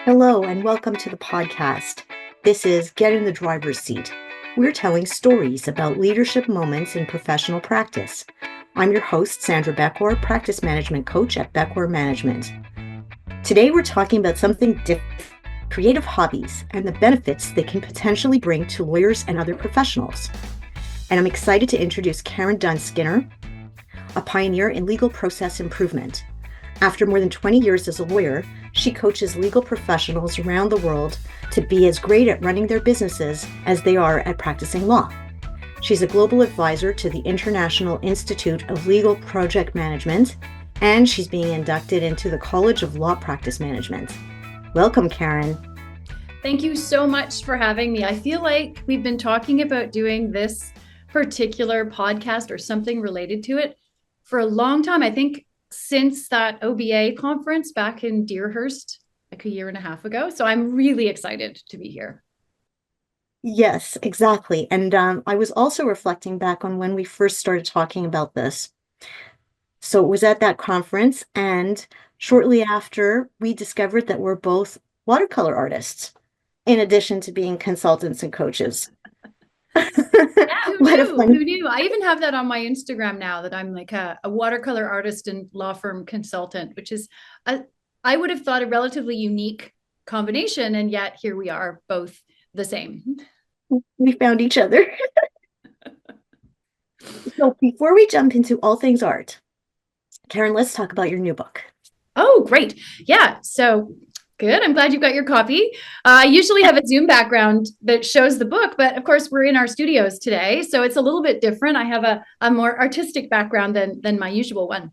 Hello, and welcome to the podcast. This is Get in the Driver's Seat. We're telling stories about leadership moments in professional practice. I'm your host, Sandra Beckor, practice management coach at Beckor Management. Today, we're talking about something different, creative hobbies, and the benefits they can potentially bring to lawyers and other professionals. And I'm excited to introduce Dunn Skinner, a pioneer in legal process improvement. After more than 20 years as a lawyer, she coaches legal professionals around the world to be as great at running their businesses as they are at practicing law. She's a global advisor to the International Institute of Legal Project Management, and she's being inducted into the College of Law Practice Management. Welcome, Karen. Thank you so much for having me. I feel like we've been talking about doing this particular podcast or something related to it for a long time. I think since that OBA conference back in Deerhurst, like a year and a half ago. So I'm really excited to be here. Yes, exactly. And I was also reflecting back on when we first started talking about this. So it was at that conference, and shortly after, we discovered that we're both watercolor artists, in addition to being consultants and coaches. Yeah, who What a knew? fun. Who knew? I even have that on my Instagram now, that I'm like a watercolor artist and law firm consultant, which is, I would have thought, a relatively unique combination. And yet here we are, both the same. We found each other. So before we jump into all things art, Karen, let's talk about your new book. Oh, great. Yeah. So good. I'm glad you've got your copy. I usually have a Zoom background that shows the book, but of course we're in our studios today, so it's a little bit different. I have a more artistic background than my usual one.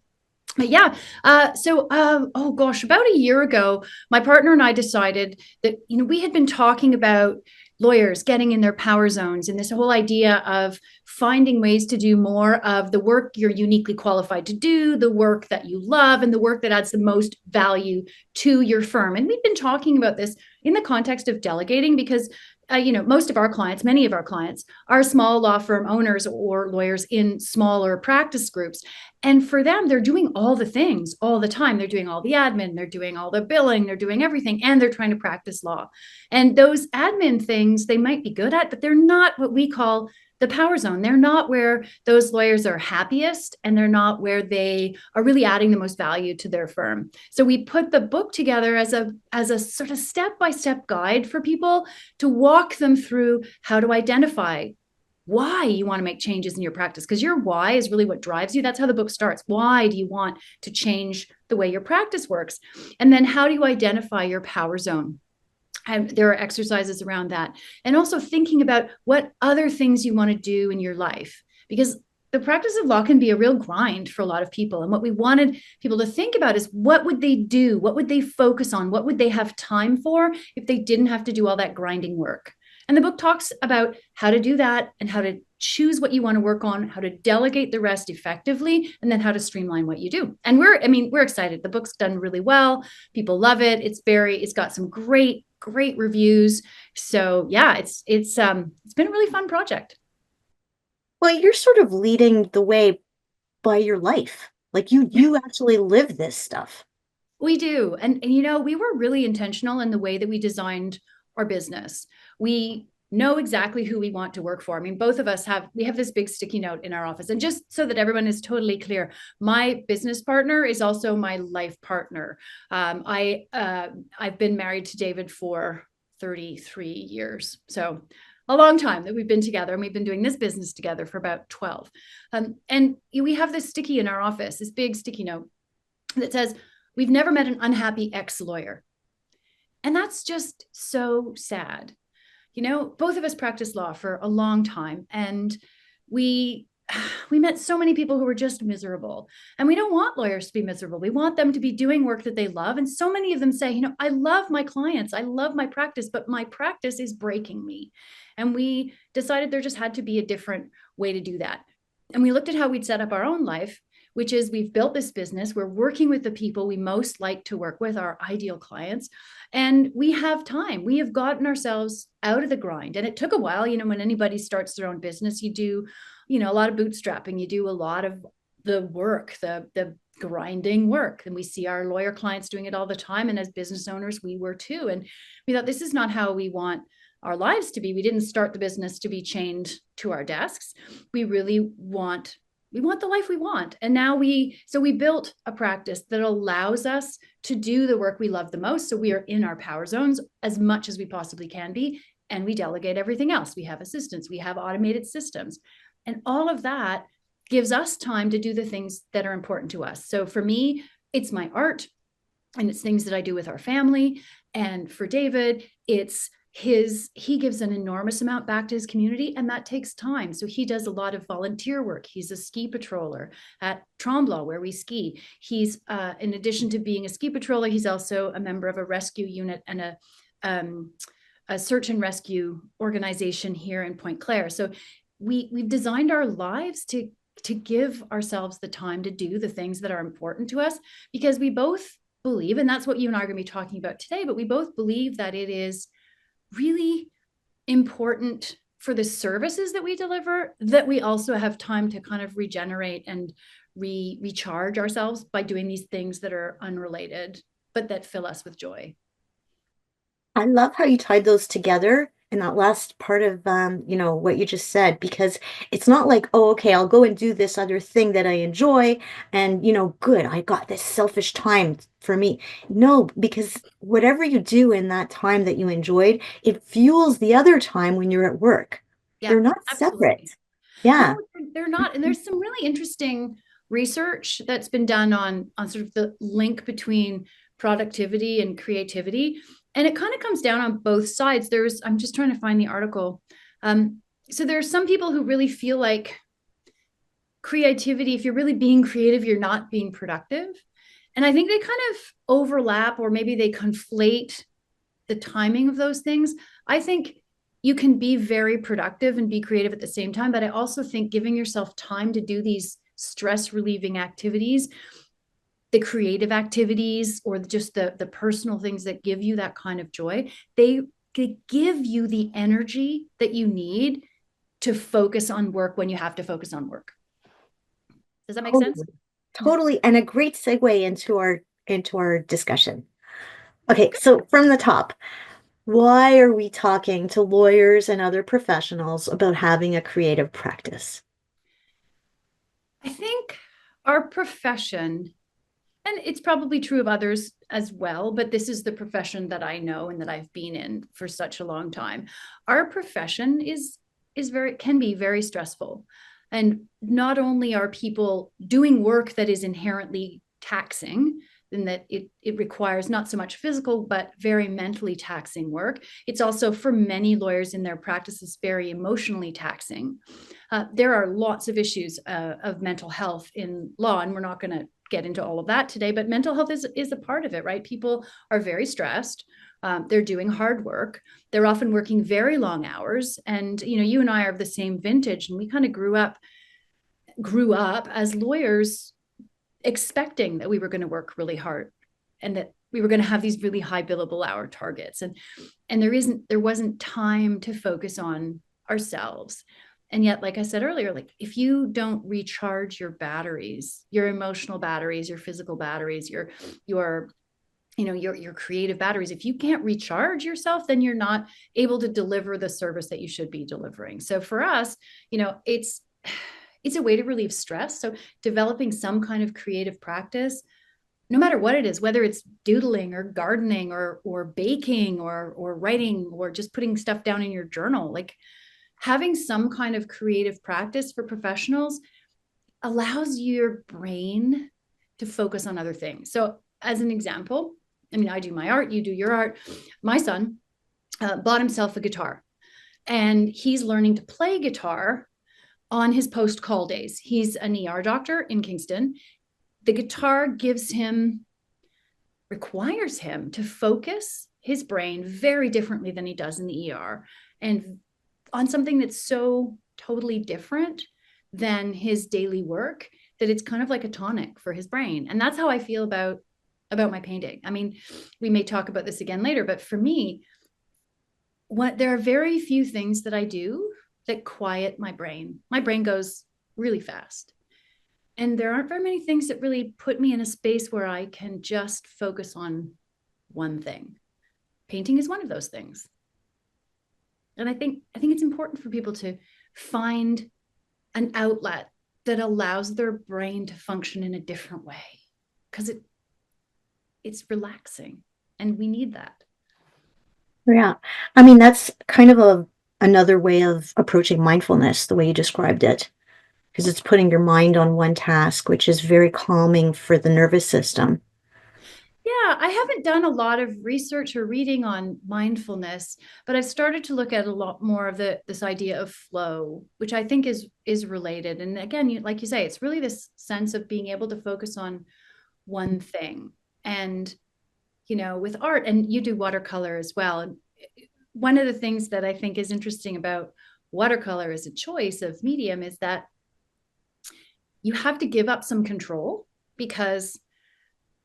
But yeah, oh gosh, about a year ago, my partner and I decided that, we had been talking about lawyers getting in their power zones and this whole idea of finding ways to do more of the work you're uniquely qualified to do, the work that you love, and the work that adds the most value to your firm. And we've been talking about this in the context of delegating because most of our clients, many of our clients, are small law firm owners or lawyers in smaller practice groups. And for them, they're doing all the things all the time. They're doing all the admin, they're doing all the billing, they're doing everything, and they're trying to practice law. And those admin things they might be good at, but they're not what we call the power zone. They're not where those lawyers are happiest, and they're not where they are really adding the most value to their firm. So we put the book together as a sort of step-by-step guide for people to walk them through how to identify why you want to make changes in your practice, because your why is really what drives you. That's how the book starts. Why do you want to change the way your practice works? And then how do you identify your power zone? And there are exercises around that. And also thinking about what other things you want to do in your life, because the practice of law can be a real grind for a lot of people. And what we wanted people to think about is, what would they do? What would they focus on? What would they have time for if they didn't have to do all that grinding work? And the book talks about how to do that and how to choose what you want to work on, how to delegate the rest effectively, and then how to streamline what you do. And we're excited. The book's done really well. People love it. It's got some great reviews. So yeah, it's been a really fun project. Well, you're sort of leading the way by your life. Like you actually live this stuff. We do. And we were really intentional in the way that we designed our business. We know exactly who we want to work for. I mean, both of us have this big sticky note in our office. And just so that everyone is totally clear, my business partner is also my life partner. I've been married to David for 33 years. So a long time that we've been together, and we've been doing this business together for about 12. And we have this sticky in our office, this big sticky note that says, "We've never met an unhappy ex-lawyer." And that's just so sad. Both of us practiced law for a long time, and we met so many people who were just miserable. And we don't want lawyers to be miserable. We want them to be doing work that they love. And so many of them say, I love my clients, I love my practice, but my practice is breaking me. And we decided there just had to be a different way to do that. And we looked at how we'd set up our own life, which is, we've built this business. We're working with the people we most like to work with, our ideal clients. And we have time. We have gotten ourselves out of the grind. And it took a while. When anybody starts their own business, you do, a lot of bootstrapping. You do a lot of the work, the grinding work. And we see our lawyer clients doing it all the time. And as business owners, we were too. And we thought, this is not how we want our lives to be. We didn't start the business to be chained to our desks. We really want the life we want. And now we built a practice that allows us to do the work we love the most. So we are in our power zones as much as we possibly can be. And we delegate everything else. We have assistants, we have automated systems. And all of that gives us time to do the things that are important to us. So for me, it's my art and it's things that I do with our family. And for David, he gives an enormous amount back to his community, and that takes time. So he does a lot of volunteer work. He's a ski patroller at Tremblant, where we ski. He's, in addition to being a ski patroller, he's also a member of a rescue unit and a search and rescue organization here in Point Claire. So we've designed our lives to give ourselves the time to do the things that are important to us, because we both believe, and that's what you and I are going to be talking about today, but we both believe that it is really important for the services that we deliver that we also have time to kind of regenerate and recharge ourselves by doing these things that are unrelated, but that fill us with joy. I love how you tied those together in that last part of what you just said, because it's not like, oh, okay, I'll go and do this other thing that I enjoy, and good, I got this selfish time for me. No, because whatever you do in that time that you enjoyed, it fuels the other time when you're at work. Yeah, They're not absolutely. separate. No, Yeah. they're not. And there's some really interesting research that's been done on sort of the link between productivity and creativity. And it kind of comes down on both sides. I'm just trying to find the article. So there are some people who really feel like creativity, if you're really being creative, you're not being productive. And I think they kind of overlap, or maybe they conflate the timing of those things. I think you can be very productive and be creative at the same time, but I also think giving yourself time to do these stress relieving activities, the creative activities, or just the personal things that give you that kind of joy, they give you the energy that you need to focus on work when you have to focus on work. Does that make sense? Totally. Totally. And a great segue into our discussion. Okay, so from the top, why are we talking to lawyers and other professionals about having a creative practice? I think our profession, and it's probably true of others as well, but this is the profession that I know and that I've been in for such a long time. Our profession can be very stressful. And not only are people doing work that is inherently taxing, in that it requires not so much physical, but very mentally taxing work. It's also, for many lawyers in their practices, very emotionally taxing. There are lots of issues of mental health in law, and we're not going to get into all of that today, but mental health is a part of it, right? People are very stressed. They're doing hard work. They're often working very long hours. And, you and I are of the same vintage, and we kind of grew up as lawyers expecting that we were going to work really hard and that we were going to have these really high billable hour targets. And there wasn't time to focus on ourselves. And yet, like I said earlier, like if you don't recharge your batteries, your emotional batteries, your physical batteries, your creative batteries, if you can't recharge yourself, then you're not able to deliver the service that you should be delivering. So for us, it's a way to relieve stress. So developing some kind of creative practice, no matter what it is, whether it's doodling or gardening or baking or writing or just putting stuff down in your journal, like having some kind of creative practice for professionals allows your brain to focus on other things. So as an example, I do my art, you do your art. My son bought himself a guitar, and he's learning to play guitar on his post-call days. He's an ER doctor in Kingston. The guitar requires him to focus his brain very differently than he does in the ER, and on something that's so totally different than his daily work, that it's kind of like a tonic for his brain. And that's how I feel about my painting. We may talk about this again later, but for me, there are very few things that I do that quiet my brain. My brain goes really fast. And there aren't very many things that really put me in a space where I can just focus on one thing. Painting is one of those things. And I think it's important for people to find an outlet that allows their brain to function in a different way, because it's relaxing and we need that. Yeah. I mean, that's kind of another way of approaching mindfulness, the way you described it, because it's putting your mind on one task, which is very calming for the nervous system. Yeah, I haven't done a lot of research or reading on mindfulness, but I've started to look at a lot more of this idea of flow, which I think is related. And again, like you say, it's really this sense of being able to focus on one thing. And with art, and you do watercolor as well. And one of the things that I think is interesting about watercolor as a choice of medium is that you have to give up some control, because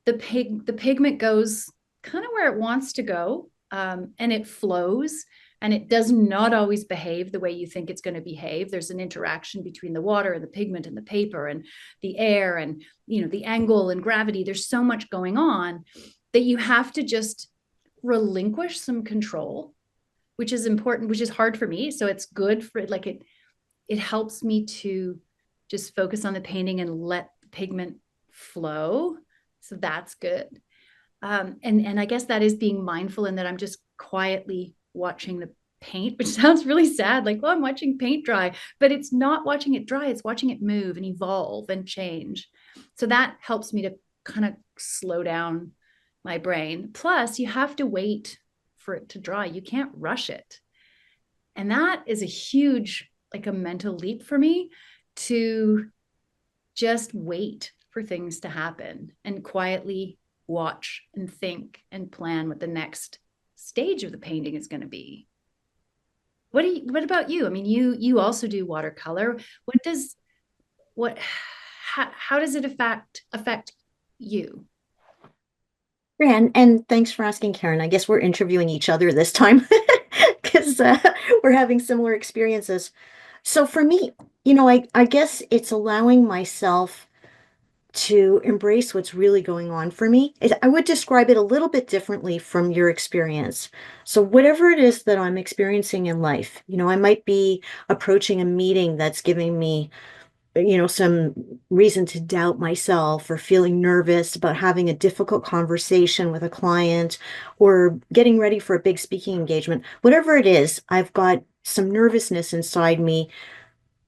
the pigment goes kind of where it wants to go, and it flows, and it does not always behave the way you think it's going to behave. There's an interaction between the water and the pigment and the paper and the air, and the angle and gravity. There's so much going on that you have to just relinquish some control, which is important, which is hard for me. So it's good for, like, it helps me to just focus on the painting and let the pigment flow. So that's good. And I guess that is being mindful, in that I'm just quietly watching the paint, which sounds really sad, like, oh, I'm watching paint dry, but it's not watching it dry, it's watching it move and evolve and change. So that helps me to kind of slow down my brain. Plus, you have to wait for it to dry. You can't rush it. And that is a huge, like, a mental leap for me, to just wait for things to happen and quietly watch and think and plan what the next stage of the painting is going to be. What about you? I mean, you also do watercolor. What how does it affect you? And thanks for asking, Karen. I guess we're interviewing each other this time because we're having similar experiences. So for me, I guess it's allowing myself to embrace what's really going on for me. I would describe it a little bit differently from your experience. So whatever it is that I'm experiencing in life, I might be approaching a meeting that's giving me some reason to doubt myself, or feeling nervous about having a difficult conversation with a client, or getting ready for a big speaking engagement. Whatever it is, I've got some nervousness inside me.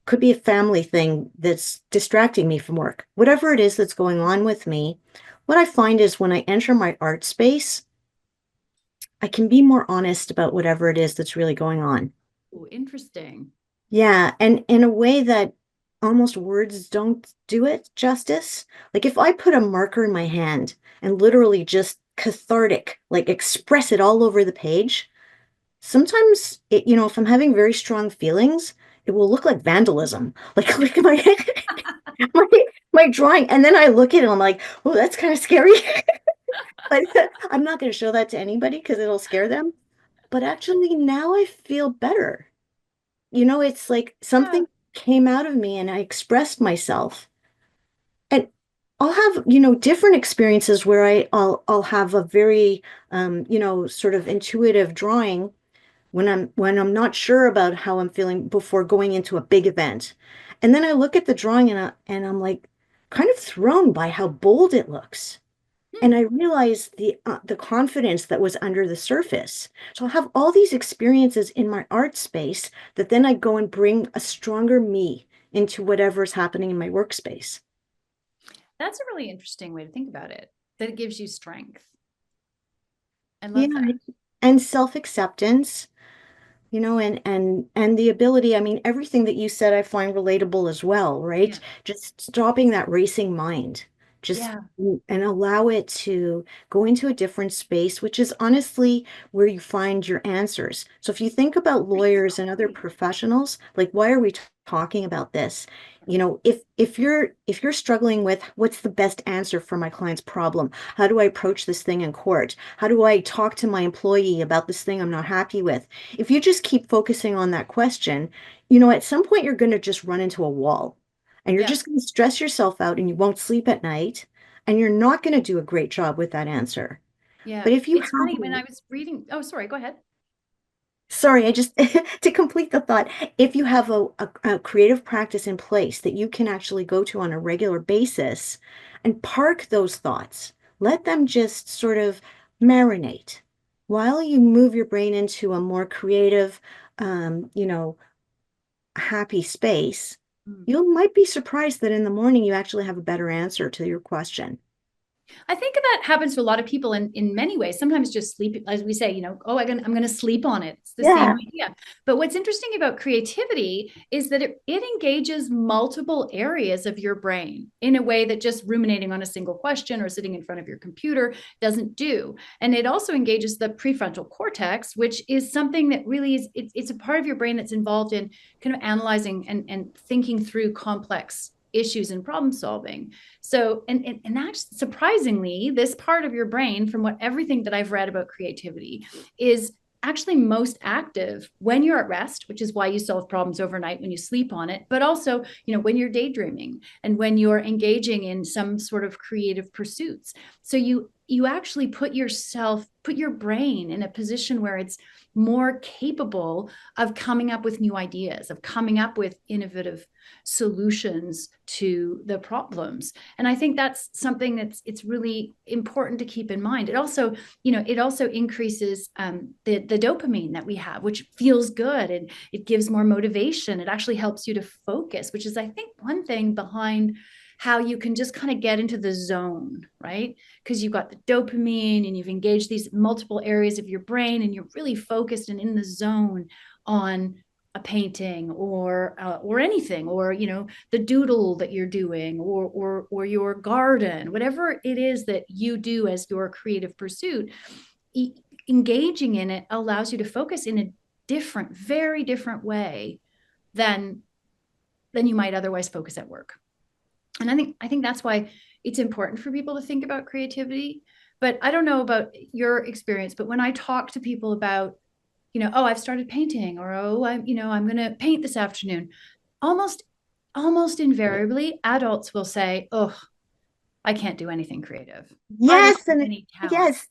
Could be a family thing that's distracting me from work. Whatever it is that's going on with me, what I find is when I enter my art space, I can be more honest about whatever it is that's really going on. Oh, interesting. Yeah, and in a way that almost words don't do it justice. Like if I put a marker in my hand and literally just cathartic, like express it all over the page, sometimes if I'm having very strong feelings, it will look like vandalism. Like my my drawing. And then I look at it and I'm like, oh, that's kind of scary. But I'm not going to show that to anybody because it'll scare them. But actually now I feel better. It's like Yeah. something came out of me and I expressed myself. And I'll have, different experiences where I'll have a very sort of intuitive drawing when I'm not sure about how I'm feeling before going into a big event. And then I look at the drawing and I'm like kind of thrown by how bold it looks. Hmm. And I realize the confidence that was under the surface. So I'll have all these experiences in my art space that then I go and bring a stronger me into whatever's happening in my workspace. That's a really interesting way to think about it. That it gives you strength. I Yeah, love that. and self-acceptance, and the ability, I mean, everything that you said I find relatable as well, right? Yeah. Just stopping that racing mind, just Yeah. and allow it to go into a different space, which is honestly where you find your answers. So if you think about lawyers and other Exactly. professionals, like why are we talking about this? If you're struggling with what's the best answer for my client's problem, how do I approach this thing in court? How do I talk to my employee about this thing I'm not happy with? If you just keep focusing on that question, at some point you're going to just run into a wall. and you're Yeah. just going to stress yourself out and you won't sleep at night and you're not going to do a great job with that answer. Yeah. But if you It's have funny when I was reading, oh, sorry, go ahead. Sorry, I just to complete the thought, if you have a creative practice in place that you can actually go to on a regular basis and park those thoughts, let them just sort of marinate while you move your brain into a more creative, happy space, Mm. you might be surprised that in the morning you actually have a better answer to your question. I think that happens to a lot of people in many ways. Sometimes just sleep, as we say, oh, I'm going to sleep on it. It's the same Yeah. idea. But what's interesting about creativity is that it engages multiple areas of your brain in a way that just ruminating on a single question or sitting in front of your computer doesn't do. And it also engages the prefrontal cortex, which is something that really is, it's a part of your brain that's involved in kind of analyzing and thinking through complex issues and problem solving. So, and that's surprisingly, this part of your brain, from what everything that I've read about creativity, is actually most active when you're at rest, which is why you solve problems overnight when you sleep on it, but also, when you're daydreaming and when you're engaging in some sort of creative pursuits. So you actually put your brain in a position where it's more capable of coming up with new ideas, of coming up with innovative solutions to the problems. And I think that's something it's really important to keep in mind. It also increases the dopamine that we have, which feels good, and it gives more motivation. It actually helps you to focus, which is, I think, one thing behind how you can just kind of get into the zone, right? Because you've got the dopamine and you've engaged these multiple areas of your brain, and you're really focused and in the zone on a painting or anything, or the doodle that you're doing, or your garden, whatever it is that you do as your creative pursuit. Engaging in it allows you to focus in a different, very different way than you might otherwise focus at work. And I think that's why it's important for people to think about creativity. But I don't know about your experience, but when I talk to people about, oh, I've started painting, or oh, I'm going to paint this afternoon, almost invariably adults will say, oh, I can't do anything creative. I don't Yes, have and any talent. yes.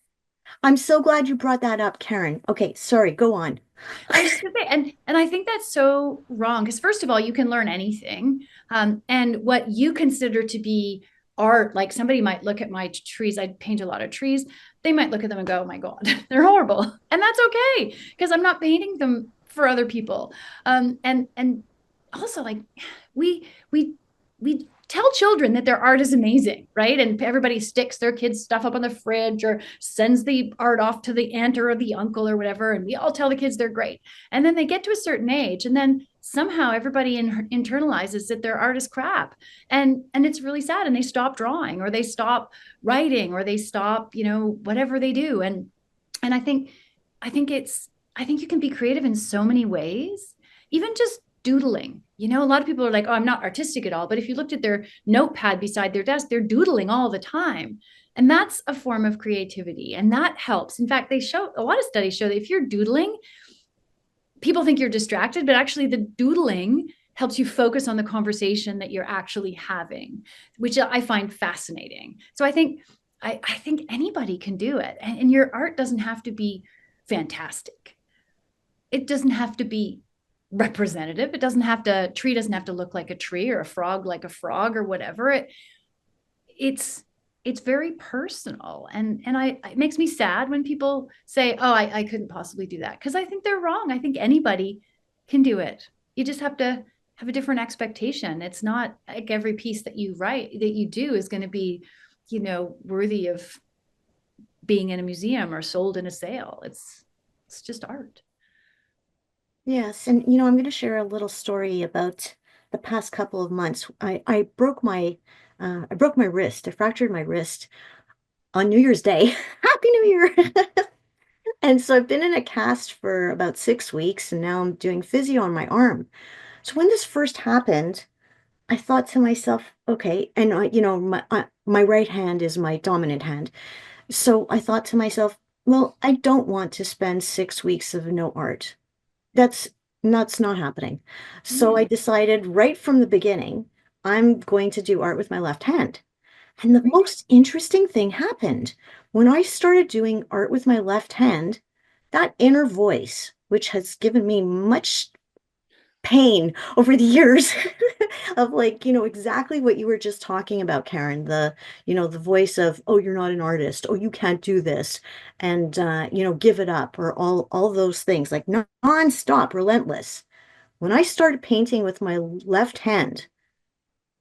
I'm so glad you brought that up, Karen. Okay, sorry, go on. I was just gonna say, and I think that's so wrong, because first of all, you can learn anything, and what you consider to be art, like somebody might look at my trees. I paint a lot of trees. They might look at them and go, "Oh my God, they're horrible," and that's okay, because I'm not painting them for other people. And also, like, we we tell children that their art is amazing, right? And everybody sticks their kids' stuff up on the fridge or sends the art off to the aunt or the uncle or whatever. And we all tell the kids they're great. And then they get to a certain age, and then somehow everybody internalizes that their art is crap. And it's really sad. And they stop drawing, or they stop writing, or they stop, whatever they do. And I think you can be creative in so many ways, even just doodling. A lot of people are like, oh, I'm not artistic at all. But if you looked at their notepad beside their desk, they're doodling all the time. And that's a form of creativity. And that helps. In fact, a lot of studies show that if you're doodling, people think you're distracted, but actually the doodling helps you focus on the conversation that you're actually having, which I find fascinating. So I think anybody can do it. And your art doesn't have to be fantastic. It doesn't have to be representative. Tree doesn't have to look like a tree, or a frog like a frog, or whatever. It's very personal. And it makes me sad when people say, oh, I couldn't possibly do that, because I think they're wrong. I think anybody can do it. You just have to have a different expectation. It's not like every piece that you do is going to be, worthy of being in a museum or sold in a sale. It's just art. Yes, and I'm going to share a little story about the past couple of months. I broke my wrist. I fractured my wrist on New Year's Day. Happy New Year. And so I've been in a cast for about 6 weeks, and now I'm doing physio on my arm. So when this first happened, I thought to myself, okay, and my right hand is my dominant hand. So I thought to myself, well, I don't want to spend 6 weeks of no art. That's not happening. So I Mm. decided right from the beginning, I'm going to do art with my left hand. And the most interesting thing happened when I started doing art with my left hand. That inner voice, which has given me much pain over the years of like, exactly what you were just talking about, Karen, the voice of, oh, you're not an artist, oh, you can't do this, and give it up, or all those things, like non-stop, relentless. When I started painting with my left hand,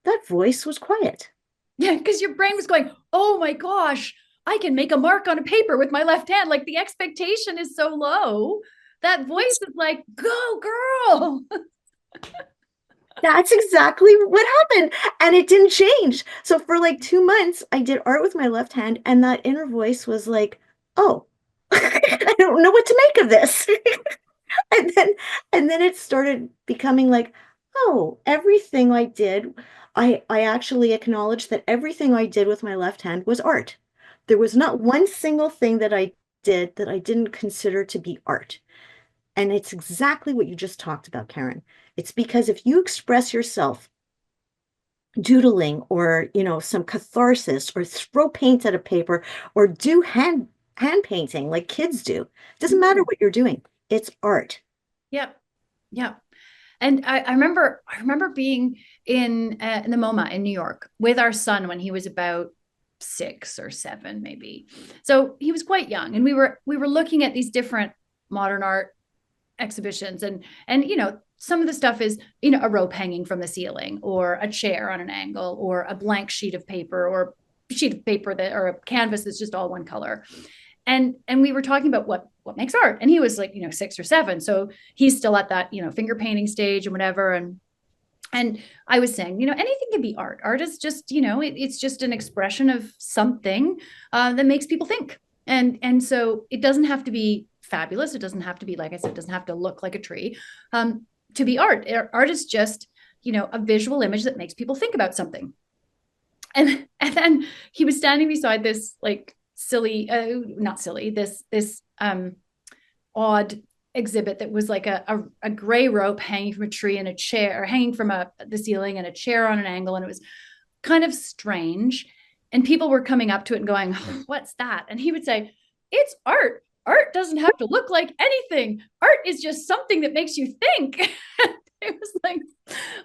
that voice was quiet. Yeah, because your brain was going, oh my gosh, I can make a mark on a paper with my left hand. Like the expectation is so low. That voice is like, go girl. That's exactly what happened. And it didn't change. So for like 2 months, I did art with my left hand, and that inner voice was like, oh, I don't know what to make of this. And then it started becoming like, oh, everything I did, I actually acknowledged that everything I did with my left hand was art. There was not one single thing that I did that I didn't consider to be art. And it's exactly what you just talked about, Karen. It's because if you express yourself doodling, or some catharsis, or throw paint at a paper, or do hand painting like kids do, doesn't matter what you're doing, it's art. Yep. Yep. And I remember being in the MoMA in New York with our son when he was about 6 or 7, maybe. So he was quite young, and we were looking at these different modern art exhibitions, and some of the stuff is a rope hanging from the ceiling, or a chair on an angle, or a blank sheet of paper, or a sheet of paper that, or a canvas that's just all one color. And we were talking about what makes art, and he was like 6 or 7, so he's still at that finger painting stage and whatever. And I was saying, anything can be art. Art is just, it's just an expression of something that makes people think. And so it doesn't have to be fabulous. It doesn't have to be, like I said, it doesn't have to look like a tree to be art. Art is just, a visual image that makes people think about something. And then he was standing beside this like silly, not silly, this odd exhibit that was like a gray rope hanging from a tree, and a chair, or hanging from the ceiling, and a chair on an angle, and it was kind of strange. And people were coming up to it and going, what's that? And he would say, it's art. Art doesn't have to look like anything. Art is just something that makes you think. It was like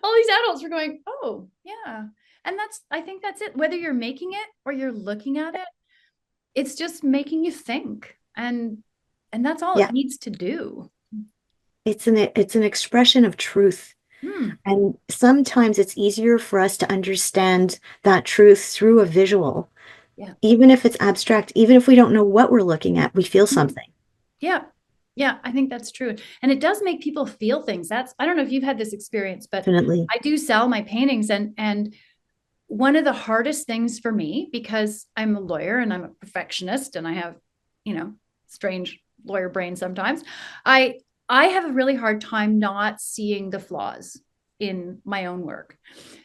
all these adults were going, oh yeah. And I think that's it. Whether you're making it or you're looking at it, it's just making you think. And that's all Yeah, it needs to do. it's an expression of truth. Hmm. And sometimes it's easier for us to understand that truth through a visual. Yeah. Even if it's abstract, even if we don't know what we're looking at, we feel something. Yeah. Yeah. I think that's true. And it does make people feel things. I don't know if you've had this experience, but Definitely. I do sell my paintings, and one of the hardest things for me, because I'm a lawyer and I'm a perfectionist and I have, strange lawyer brain sometimes, I I have a really hard time not seeing the flaws in my own work.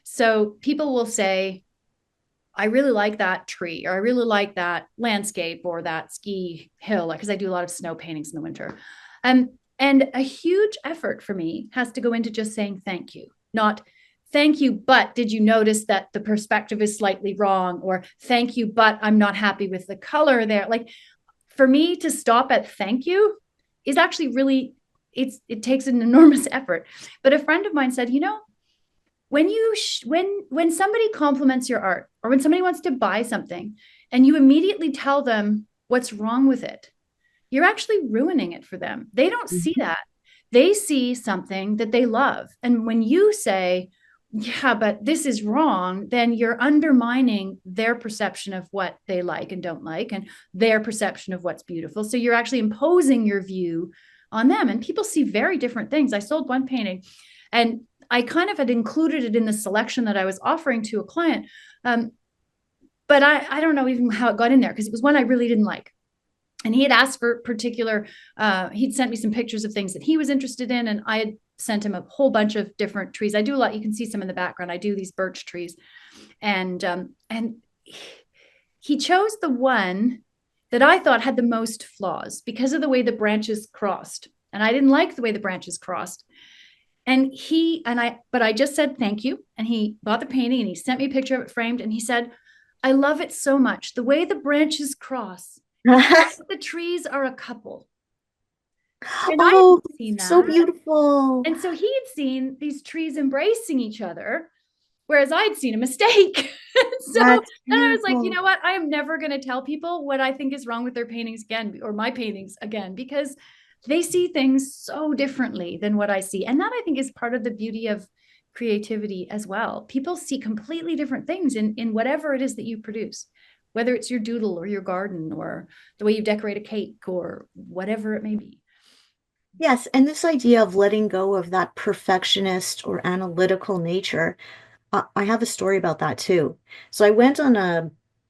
So people will say, I really like that tree, or I really like that landscape, or that ski hill, because I do a lot of snow paintings in the winter. And a huge effort for me has to go into just saying thank you, not thank you, but did you notice that the perspective is slightly wrong? Or thank you, but I'm not happy with the color there. Like, for me to stop at thank you is actually really, it takes an enormous effort. But a friend of mine said, when somebody compliments your art, or when somebody wants to buy something, and you immediately tell them what's wrong with it, you're actually ruining it for them. They don't see Mhm. that. They see something that they love. And when you say, yeah, but this is wrong, then you're undermining their perception of what they like and don't like, and their perception of what's beautiful. So you're actually imposing your view on them. And people see very different things. I sold one painting, and I kind of had included it in the selection that I was offering to a client. But I don't know even how it got in there, because it was one I really didn't like. And he had asked for particular, he'd sent me some pictures of things that he was interested in. And I had sent him a whole bunch of different trees. I do a lot. You can see some in the background. I do these birch trees. And he chose the one that I thought had the most flaws because of the way the branches crossed. And I didn't like the way the branches crossed. but I just said thank you. And he bought the painting and he sent me a picture of it framed. And he said, I love it so much. The way the branches cross, it's like the trees are a couple. And I Oh, hadn't seen so that. beautiful. And so he had seen these trees embracing each other, whereas I'd seen a mistake. So That's then I was like, you beautiful. know what? I am never going to tell people what I think is wrong with their paintings again, or my paintings again, because they see things so differently than what I see. And that I think is part of the beauty of creativity as well. People see completely different things in whatever it is that you produce, whether it's your doodle or your garden or the way you decorate a cake or whatever it may be. Yes, and this idea of letting go of that perfectionist or analytical nature, I have a story about that too. So I went on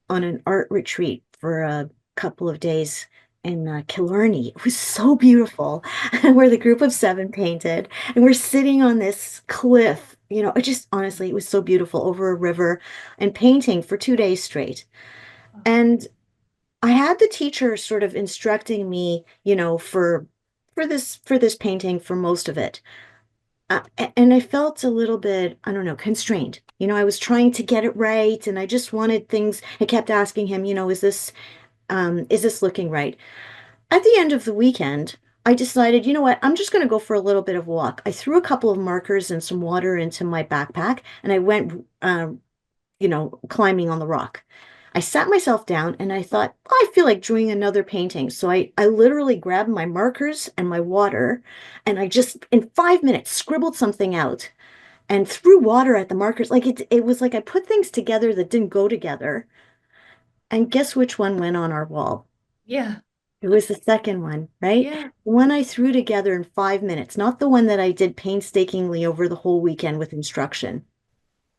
an art retreat for a couple of days in Killarney. It was so beautiful, where the group of seven painted, and we're sitting on this cliff. It just honestly, it was so beautiful over a river and painting for 2 days straight. And I had the teacher sort of instructing me, for this painting for most of it. And I felt a little bit, I don't know, constrained. I was trying to get it right, and I just wanted things. I kept asking him, is this looking right? At the end of the weekend, I decided, you know what, I'm just going to go for a little bit of walk. I threw a couple of markers and some water into my backpack, and I went, climbing on the rock. I sat myself down and I thought, oh, I feel like doing another painting. So I literally grabbed my markers and my water, and I just, in 5 minutes, scribbled something out and threw water at the markers. Like it was like I put things together that didn't go together. And guess which one went on our wall? Yeah. It was the second one, right? Yeah. The one I threw together in 5 minutes, not the one that I did painstakingly over the whole weekend with instruction.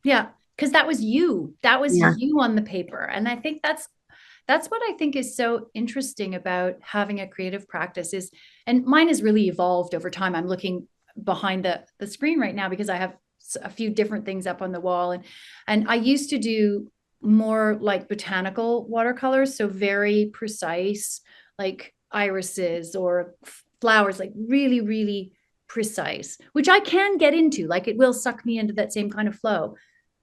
Yeah, because that was you. That was Yeah, you on the paper. And I think that's what I think is so interesting about having a creative practice is, and mine has really evolved over time. I'm looking behind the screen right now because I have a few different things up on the wall, and I used to do more like botanical watercolors, so very precise, like irises or flowers, like really, really precise, which I can get into. Like it will suck me into that same kind of flow,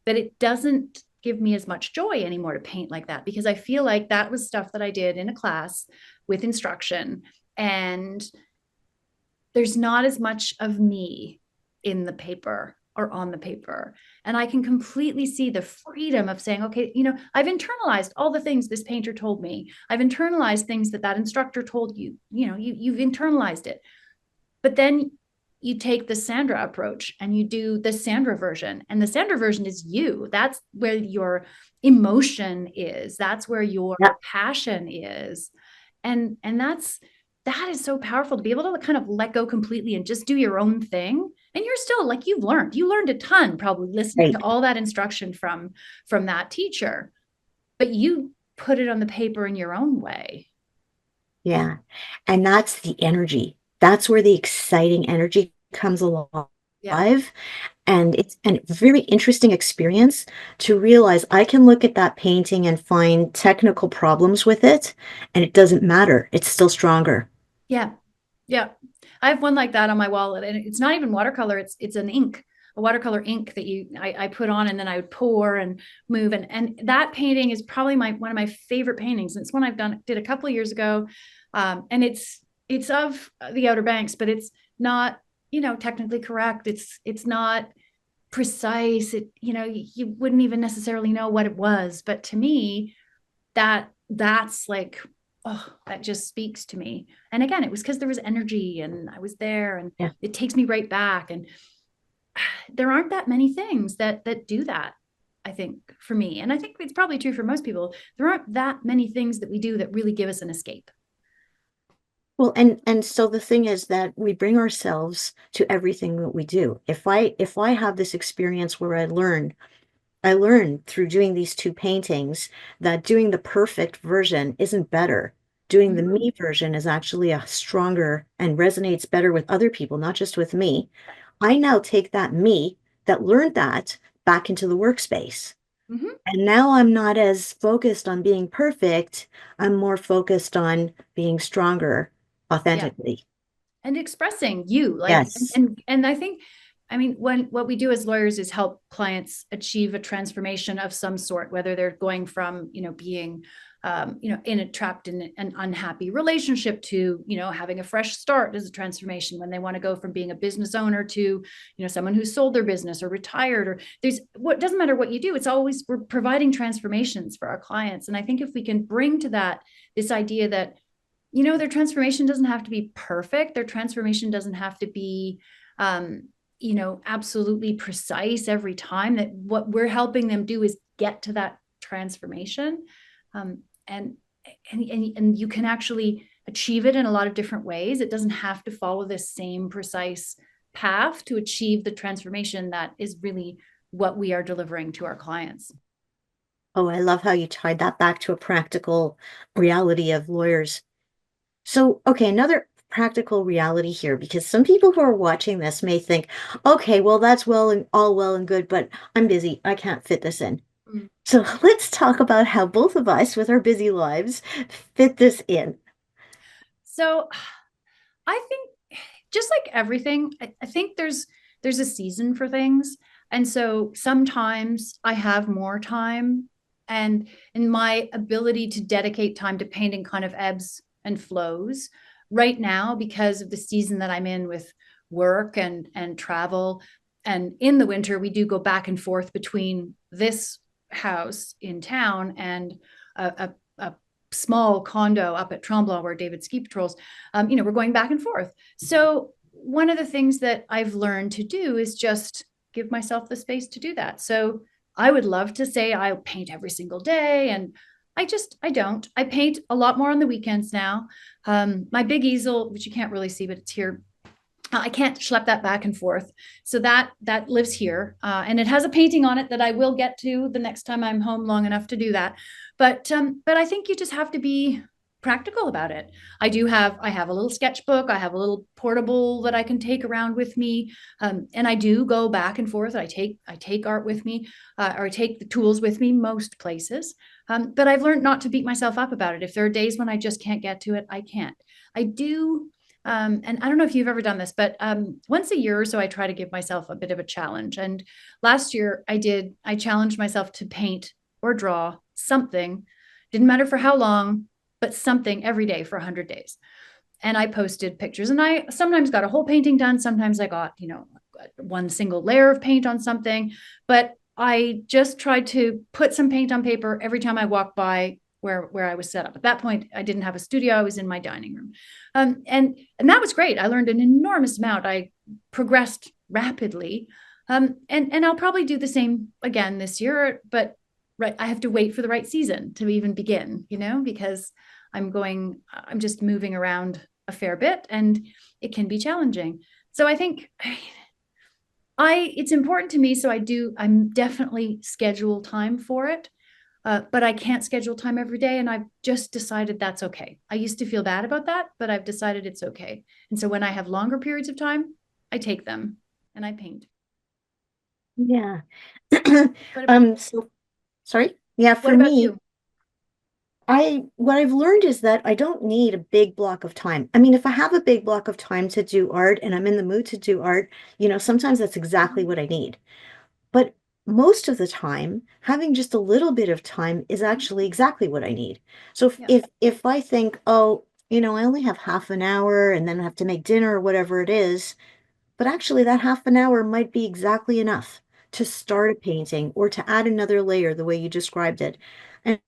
but it doesn't give me as much joy anymore to paint like that because I feel like that was stuff that I did in a class with instruction, and there's not as much of me in the paper or on the paper. And I can completely see the freedom of saying, okay, I've internalized all the things this painter told me. I've internalized things that instructor told you. You've internalized it. But then you take the Sandra approach and you do the Sandra version. And the Sandra version is you. That's where your emotion is. That's where your yeah, passion is. And that is so powerful to be able to kind of let go completely and just do your own thing. And you're still like you learned a ton probably listening to right. all that instruction from that teacher, but you put it on the paper in your own way. Yeah. And that's the energy. That's where the exciting energy comes alive. Yeah. And it's a very interesting experience to realize I can look at that painting and find technical problems with it, and it doesn't matter. It's still stronger. Yeah. Yeah. I have one like that on my wallet, and it's not even watercolor. It's an ink, a watercolor ink that I put on and then I would pour and move. And that painting is probably one of my favorite paintings. It's one did a couple of years ago. And it's of the Outer Banks, but it's not, technically correct. It's not precise. You wouldn't even necessarily know what it was. But to me, that's like, oh, that just speaks to me. And again, it was because there was energy and I was there, and Yeah. it takes me right back. And there aren't that many things that do that, I think, for me. And I think it's probably true for most people. There aren't that many things that we do that really give us an escape. Well, and so the thing is that we bring ourselves to everything that we do. If I have this experience where I learned through doing these two paintings that doing the perfect version isn't better. Doing the Mhm. me version is actually a stronger and resonates better with other people, not just with me. I now take that me that learned that back into the workspace. Mhm. And now I'm not as focused on being perfect. I'm more focused on being stronger Yeah. authentically. And expressing you, like, Yes. and I think I mean, when what we do as lawyers is help clients achieve a transformation of some sort, whether they're going from, being, in a trapped in an unhappy relationship to, having a fresh start as a transformation. When they want to go from being a business owner to, someone who sold their business or retired, or there's what doesn't matter what you do. It's always we're providing transformations for our clients. And I think if we can bring to that this idea that, their transformation doesn't have to be perfect. Their transformation doesn't have to be, absolutely precise every time. That what we're helping them do is get to that transformation. Um, and, and you can actually achieve it in a lot of different ways. It doesn't have to follow this same precise path to achieve the transformation that is really what we are delivering to our clients. Oh, I love how you tied that back to a practical reality of lawyers. So, okay, another practical reality here, because some people who are watching this may think, okay, well, that's well and good, but I'm busy. I can't fit this in. Mm. So let's talk about how both of us, with our busy lives, fit this in. So I think just like everything, I think there's a season for things. And so sometimes I have more time, and my ability to dedicate time to painting kind of ebbs and flows right now because of the season that I'm in with work and travel. And in the winter, we do go back and forth between this house in town and a small condo up at Tremblant where David ski patrols. We're going back and forth. So one of the things that I've learned to do is just give myself the space to do that. So I would love to say I'll paint every single day, and I don't. I paint a lot more on the weekends now. My big easel, which you can't really see, but it's here. I can't schlep that back and forth. So that lives here, and it has a painting on it that I will get to the next time I'm home long enough to do that. But I think you just have to be practical about it. I have a little sketchbook. I have a little portable that I can take around with me, and I do go back and forth. I take art with me, or I take the tools with me most places. But I've learned not to beat myself up about it. If there are days when I just can't get to it, I can't. I do and I don't know if you've ever done this, but once a year or so, I try to give myself a bit of a challenge. And last year I challenged myself to paint or draw something, didn't matter for how long, but something every day for 100 days. And I posted pictures, and I sometimes got a whole painting done. Sometimes I got, one single layer of paint on something, but I just tried to put some paint on paper every time I walked by where I was set up. At that point, I didn't have a studio. I was in my dining room. And that was great. I learned an enormous amount. I progressed rapidly. And I'll probably do the same again this year, but right, I have to wait for the right season to even begin, because I'm just moving around a fair bit, and it can be challenging. So I think it's important to me. So I'm definitely schedule time for it. But I can't schedule time every day. And I've just decided that's okay. I used to feel bad about that, but I've decided it's okay. And so when I have longer periods of time, I take them and I paint. Yeah. What, So sorry. Yeah, what for about me, you? what I've learned is that I don't need a big block of time. I mean, if I have a big block of time to do art and I'm in the mood to do art, sometimes that's exactly Mhm. what I need. But most of the time, having just a little bit of time is actually exactly what I need. So if Yeah. if, if I think, oh, I only have half an hour and then I have to make dinner or whatever it is, but actually that half an hour might be exactly enough to start a painting or to add another layer the way you described it. And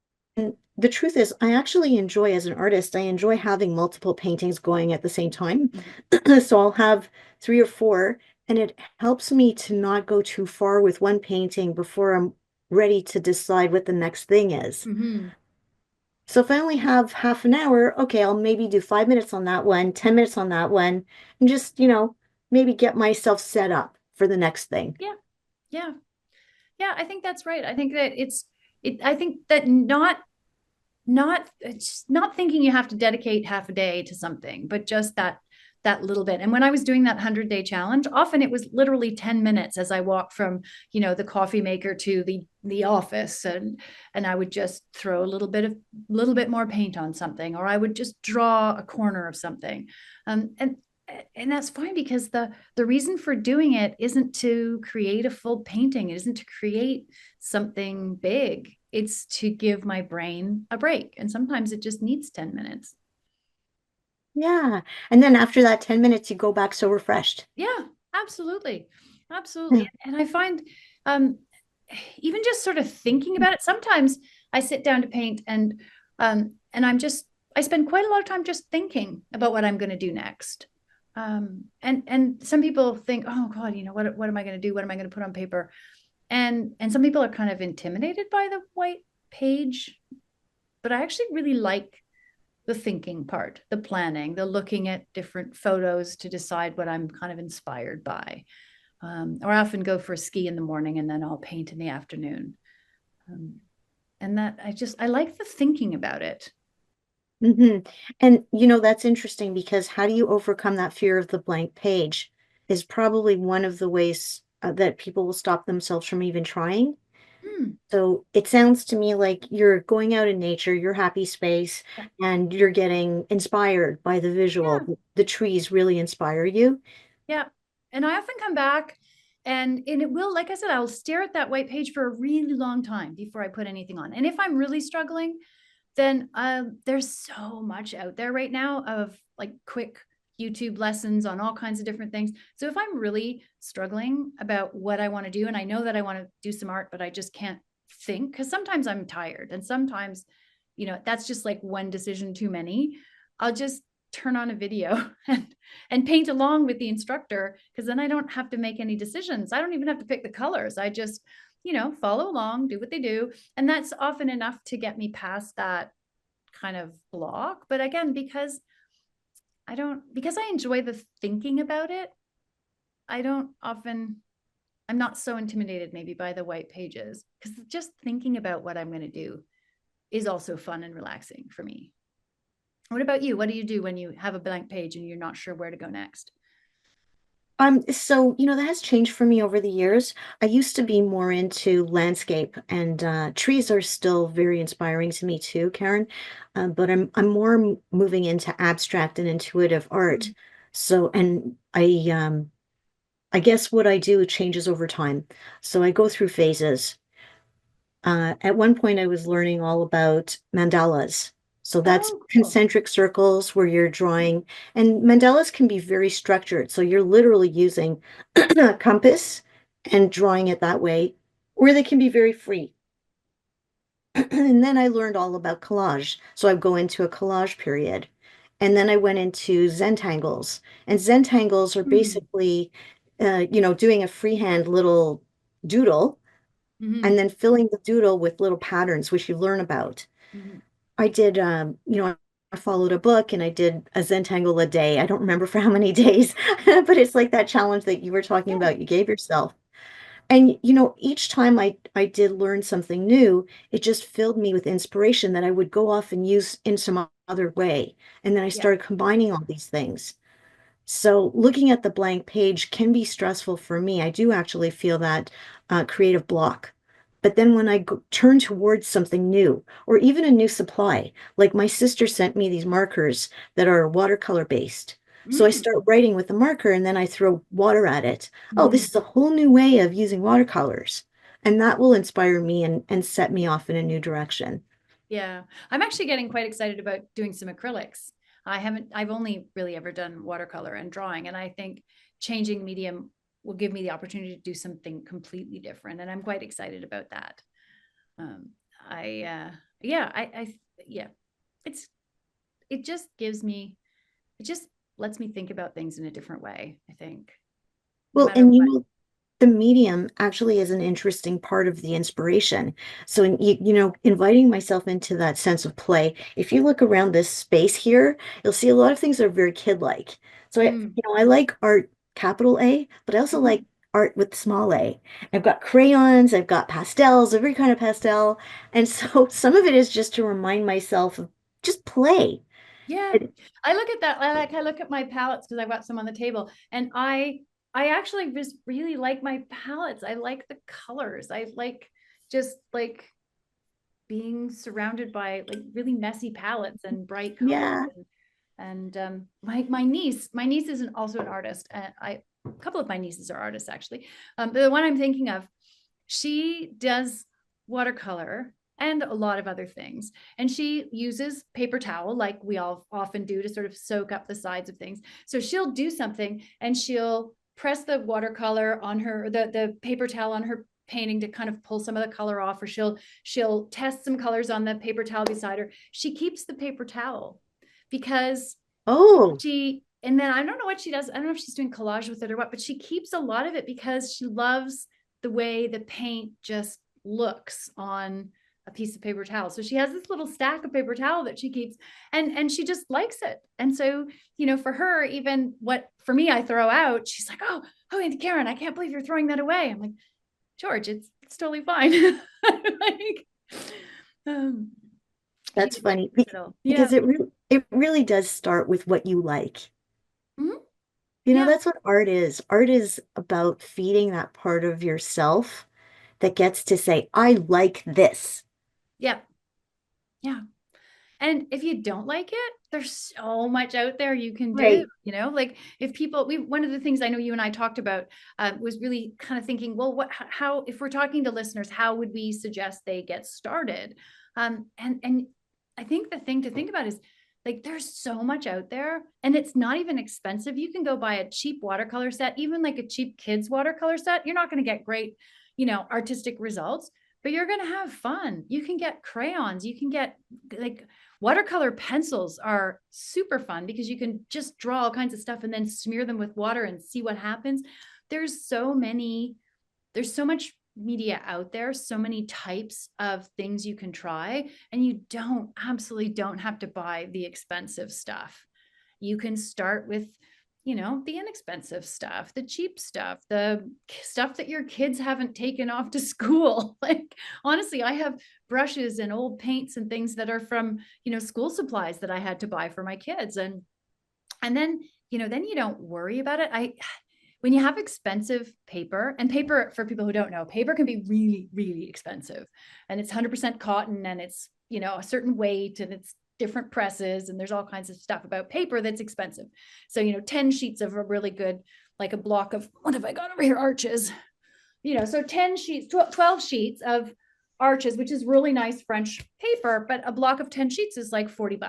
the truth is, I actually enjoy, as an artist, I enjoy having multiple paintings going at the same time. Mhm. So I'll have three or four, and it helps me to not go too far with one painting before I'm ready to decide what the next thing is. Mhm. So if I only have half an hour, okay, I'll maybe do 5 minutes on that one, 10 minutes on that one, and just, maybe get myself set up for the next thing. Yeah. Yeah. Yeah. I think that's right. I think that I think that not it's not thinking you have to dedicate half a day to something, but just that little bit. And when I was doing that 100-day challenge, often it was literally 10 minutes as I walked from, the coffee maker to the office, and I would just throw a little bit more paint on something, or I would just draw a corner of something. And and that's fine because the reason for doing it isn't to create a full painting. It isn't to create something big. It's to give my brain a break. And sometimes it just needs 10 minutes. Yeah. And then after that 10 minutes, you go back so refreshed. Yeah, absolutely. Yeah. Absolutely. And I find um, even just sort of thinking about it, sometimes I sit down to paint and I spend quite a lot of time just thinking about what I'm going to do next. And some people think, oh God, what am I going to do? What am I going to put on paper? And some people are kind of intimidated by the white page, but I actually really like the thinking part, the planning, the looking at different photos to decide what I'm kind of inspired by. Or I often go for a ski in the morning and then I'll paint in the afternoon. Um, and that I like the thinking about it. hmm And that's interesting because how do you overcome that fear of the blank page is probably one of the ways that people will stop themselves from even trying. Hmm. So it sounds to me like you're going out in nature, your happy space, Yeah. and you're getting inspired by the visual. Yeah. The trees really inspire you. Yeah. And I often come back and it will, like I said, I'll stare at that white page for a really long time before I put anything on. And if I'm really struggling, then there's so much out there right now of like quick YouTube lessons on all kinds of different things. So if I'm really struggling about what I want to do, and I know that I want to do some art, but I just can't think because sometimes I'm tired and sometimes, that's just like one decision too many. I'll just turn on a video and paint along with the instructor because then I don't have to make any decisions. I don't even have to pick the colors. I just, follow along, do what they do. And that's often enough to get me past that kind of block. But again, because I enjoy the thinking about it, I don't often, I'm not so intimidated maybe by the white pages because just thinking about what I'm going to do is also fun and relaxing for me. What about you? What do you do when you have a blank page and you're not sure where to go next? So, that has changed for me over the years. I used to be more into landscape, and trees are still very inspiring to me too, Karen. But I'm more moving into abstract and intuitive art. So, and I guess what I do changes over time. So I go through phases. At one point, I was learning all about mandalas. So that's Oh, cool. concentric circles where you're drawing, and mandalas can be very structured. So you're literally using a compass and drawing it that way, or they can be very free. And then I learned all about collage. So I go into a collage period. And then I went into Zentangles. And Zentangles are Mm-hmm. basically, doing a freehand little doodle Mm-hmm. and then filling the doodle with little patterns, which you learn about. Mm-hmm. I did, I followed a book and I did a Zentangle a day. I don't remember for how many days, but it's like that challenge that you were talking Yeah. about, you gave yourself. And each time I did learn something new, it just filled me with inspiration that I would go off and use in some other way. And then I Yeah. started combining all these things. So looking at the blank page can be stressful for me. I do actually feel that creative block. But then when I turn towards something new or even a new supply, like my sister sent me these markers that are watercolor based. So I Mm-hmm. start writing with the marker and then I throw water at it. Oh, Mm-hmm. this is a whole new way of using watercolors. And that will inspire me and set me off in a new direction. Yeah, I'm actually getting quite excited about doing some acrylics. I've only really ever done watercolor and drawing, and I think changing medium will give me the opportunity to do something completely different, and I'm quite excited about that. Um, yeah, yeah, it's, it just gives me, it just lets me think about things in a different way, I think, no Well, matter and what. the medium actually is an interesting part of the inspiration. So, inviting myself into that sense of play, if you look around this space here, you'll see a lot of things that are very kid-like. So, Mm, I like art capital A, but I also mhm. like art with small a. I've got crayons, I've got pastels, every kind of pastel. And so some of it is just to remind myself of just play. Yeah, It- I look at that. I look at my palettes because I've got some on the table, and I actually just really like my palettes. I like the colors. I like just like being surrounded by like really messy palettes and bright colors. yeah. And my niece is also an artist. And a couple of my nieces are artists actually. But the one I'm thinking of, she does watercolor and a lot of other things. And she uses paper towel like we all often do to sort of soak up the sides of things. So she'll do something and she'll press the watercolor on her, the paper towel on her painting to kind of pull some of the color off, or she'll test some colors on the paper towel beside her. She keeps the paper towel because Oh, and then I don't know what she does. I don't know if she's doing collage with it or what, but she keeps a lot of it because she loves the way the paint just looks on a piece of paper towel. So she has this little stack of paper towel that she keeps, and she just likes it. And so, for her, even what for me I throw out, she's like, oh, Auntie Karen, I can't believe you're throwing that away. I'm like, George, it's totally fine. Like, um, that's she's funny yeah. because it really does start with what you like. Mhm. Yeah. That's what art is. Art is about feeding that part of yourself that gets to say, I like this. Yeah. Yeah. And if you don't like it, there's so much out there you can do, Right. like if people, one of the things I know you and I talked about was really kind of thinking, well, how, if we're talking to listeners, how would we suggest they get started? And I think the thing to think about is like, there's so much out there and it's not even expensive. You can go buy a cheap watercolor set, even like a cheap kids watercolor set. You're not going to get great, artistic results, but you're going to have fun. You can get crayons, you can get like watercolor pencils are super fun because you can just draw all kinds of stuff and then smear them with water and see what happens. There's so much media out there, so many types of things you can try, and you absolutely don't have to buy the expensive stuff. You can start with the inexpensive stuff, the cheap stuff, the stuff that your kids haven't taken off to school. Like, honestly, I have brushes and old paints and things that are from, school supplies that I had to buy for my kids. And then, then you don't worry about it. When you have expensive paper, and paper, for people who don't know, paper can be really, really expensive, and it's 100% cotton, and it's, a certain weight, and it's different presses, and there's all kinds of stuff about paper that's expensive. So, 10 sheets of a really good, like a block of, what have I got over here? Arches, so 10 sheets, 12 sheets of arches, which is really nice French paper, but a block of 10 sheets is like $40.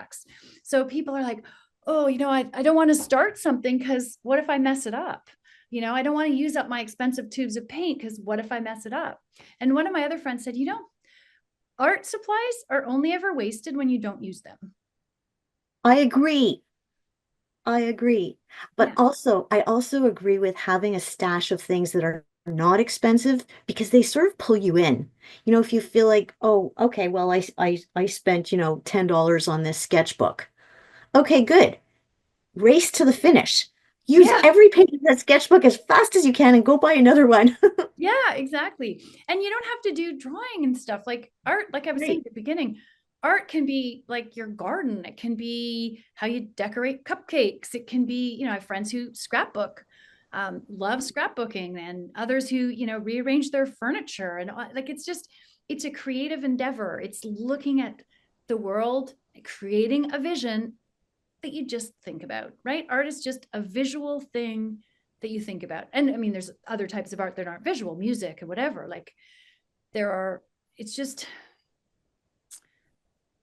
So people are like, oh, I don't want to start something because what if I mess it up? I don't want to use up my expensive tubes of paint because what if I mess it up? And one of my other friends said, art supplies are only ever wasted when you don't use them. I agree. I agree. But Yeah. I also agree with having a stash of things that are not expensive because they sort of pull you in. If you feel like, oh, okay, well, I spent, $10 on this sketchbook. Okay, good. Race to the finish. Use Yeah. every page of that sketchbook as fast as you can and go buy another one. Yeah, exactly. And you don't have to do drawing and stuff like art. Like I was saying Right. at the beginning, art can be like your garden. It can be how you decorate cupcakes. It can be, I have friends who scrapbook, love scrapbooking, and others who, rearrange their furniture. And like, it's a creative endeavor. It's looking at the world, creating a vision that you just think about, right? Art is just a visual thing that you think about. And I mean, there's other types of art that aren't visual, music and whatever. Like there are, it's just,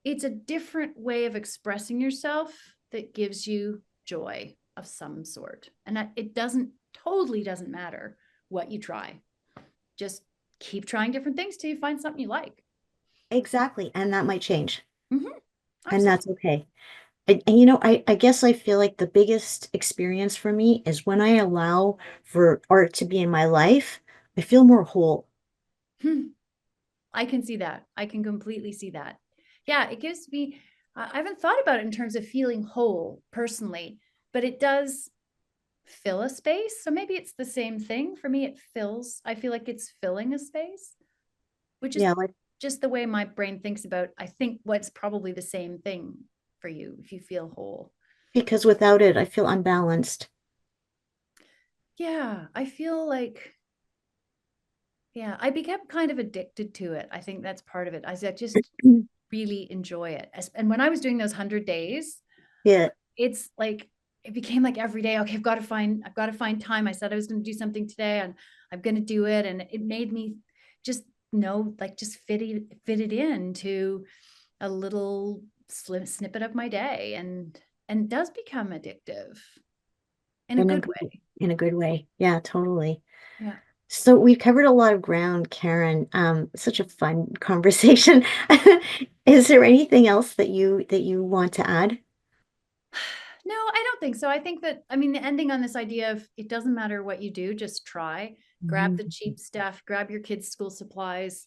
it's a different way of expressing yourself that gives you joy of some sort. And that it totally doesn't matter what you try. Just keep trying different things till you find something you like. Exactly. And that might change. Mm-hmm. And Absolutely. that's okay. And I guess I feel like the biggest experience for me is when I allow for art to be in my life, I feel more whole. I can see that. I can completely see that. Yeah, it gives me, I haven't thought about it in terms of feeling whole personally, but it does fill a space. So maybe it's the same thing. For me, I feel like it's filling a space, which is Yeah, like just the way my brain thinks about, I think what's probably the same thing for you if you feel whole. because without it, I feel unbalanced. Yeah, I feel like, yeah, I became kind of addicted to it. I think that's part of it. I just really enjoy it. And when I was doing those 100 days, Yeah. it's like, it became like every day, okay, I've got to find time. I said I was going to do something today and I'm going to do it. And it made me just know, like, just fit it into a little snippet of my day, and does become addictive in a In a good good, way. in a good way. Yeah, totally. Yeah. So we've covered a lot of ground, Karen. Such a fun conversation. Is there anything else that you want to add? No, I don't think so. I think that, I mean, the ending on this idea of it doesn't matter what you do, just try, grab Mhm. the cheap stuff, grab your kids' school supplies,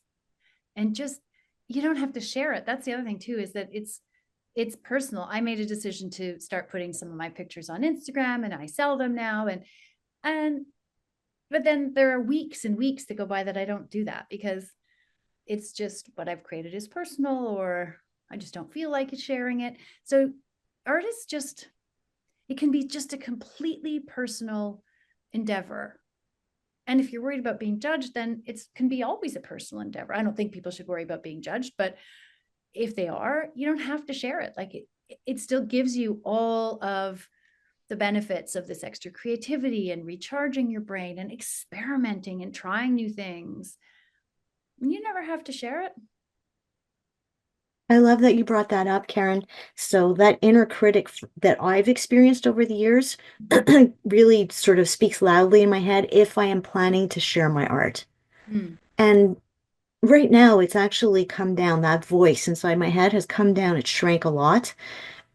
and just, you don't have to share it. That's the other thing too, is that it's personal. I made a decision to start putting some of my pictures on Instagram, and I sell them now. And but then there are weeks and weeks that go by that I don't do that, because it's just what I've created is personal, or I just don't feel like sharing it. So art is just, it can be just a completely personal endeavor. And if you're worried about being judged, then it can be always a personal endeavor. I don't think people should worry about being judged, but if they are, you don't have to share it. Like, it still gives you all of the benefits of this extra creativity and recharging your brain and experimenting and trying new things. You never have to share it. I love that you brought that up, Karen. So that inner critic that I've experienced over the years really sort of speaks loudly in my head if I am planning to share my art. Mm. And right now, it's actually come down. That voice inside my head has come down. It shrank a lot.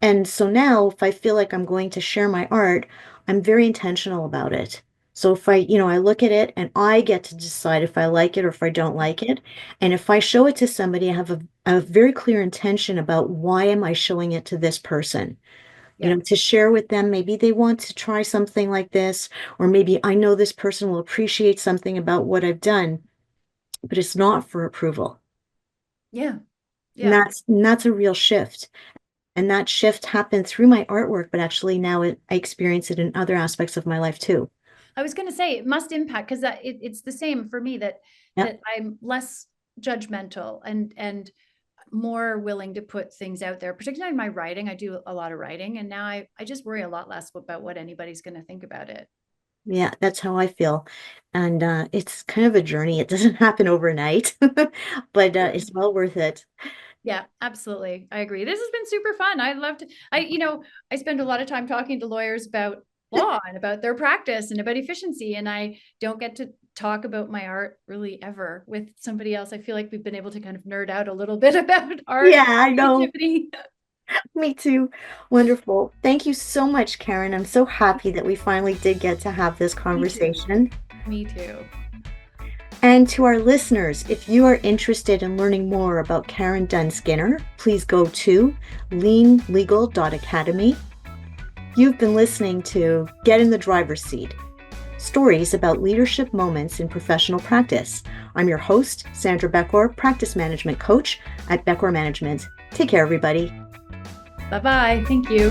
And so now, if I feel like I'm going to share my art, I'm very intentional about it. So if I look at it and I get to decide if I like it or if I don't like it. And if I show it to somebody, I have a very clear intention about why am I showing it to this person? Yeah. To share with them, maybe they want to try something like this, or maybe I know this person will appreciate something about what I've done, but it's not for approval. Yeah. And Yeah. that's a real shift. And that shift happened through my artwork, but actually now I experience it in other aspects of my life too. I was going to say it must impact, because it's the same for me, that Yeah. I'm less judgmental and more willing to put things out there, particularly in my writing. I do a lot of writing, and now I just worry a lot less about what anybody's going to think about it. Yeah, that's how I feel. And it's kind of a journey. It doesn't happen overnight, but it's well worth it. Yeah, absolutely. I agree. This has been super fun. I love to, I spend a lot of time talking to lawyers about law and about their practice and about efficiency. And I don't get to talk about my art really ever with somebody else. I feel like we've been able to kind of nerd out a little bit about art Yeah, and I know. creativity. Me too. Wonderful. Thank you so much, Karen. I'm so happy that we finally did get to have this Me too. conversation. Me too. And to our listeners, if you are interested in learning more about Karen Dunn Skinner, please go to leanlegal.academy. You've been listening to Get in the Driver's Seat, stories about leadership moments in professional practice. I'm your host, Sandra Beckor, practice management coach at Beckor Management. Take care, everybody. Bye-bye. Thank you.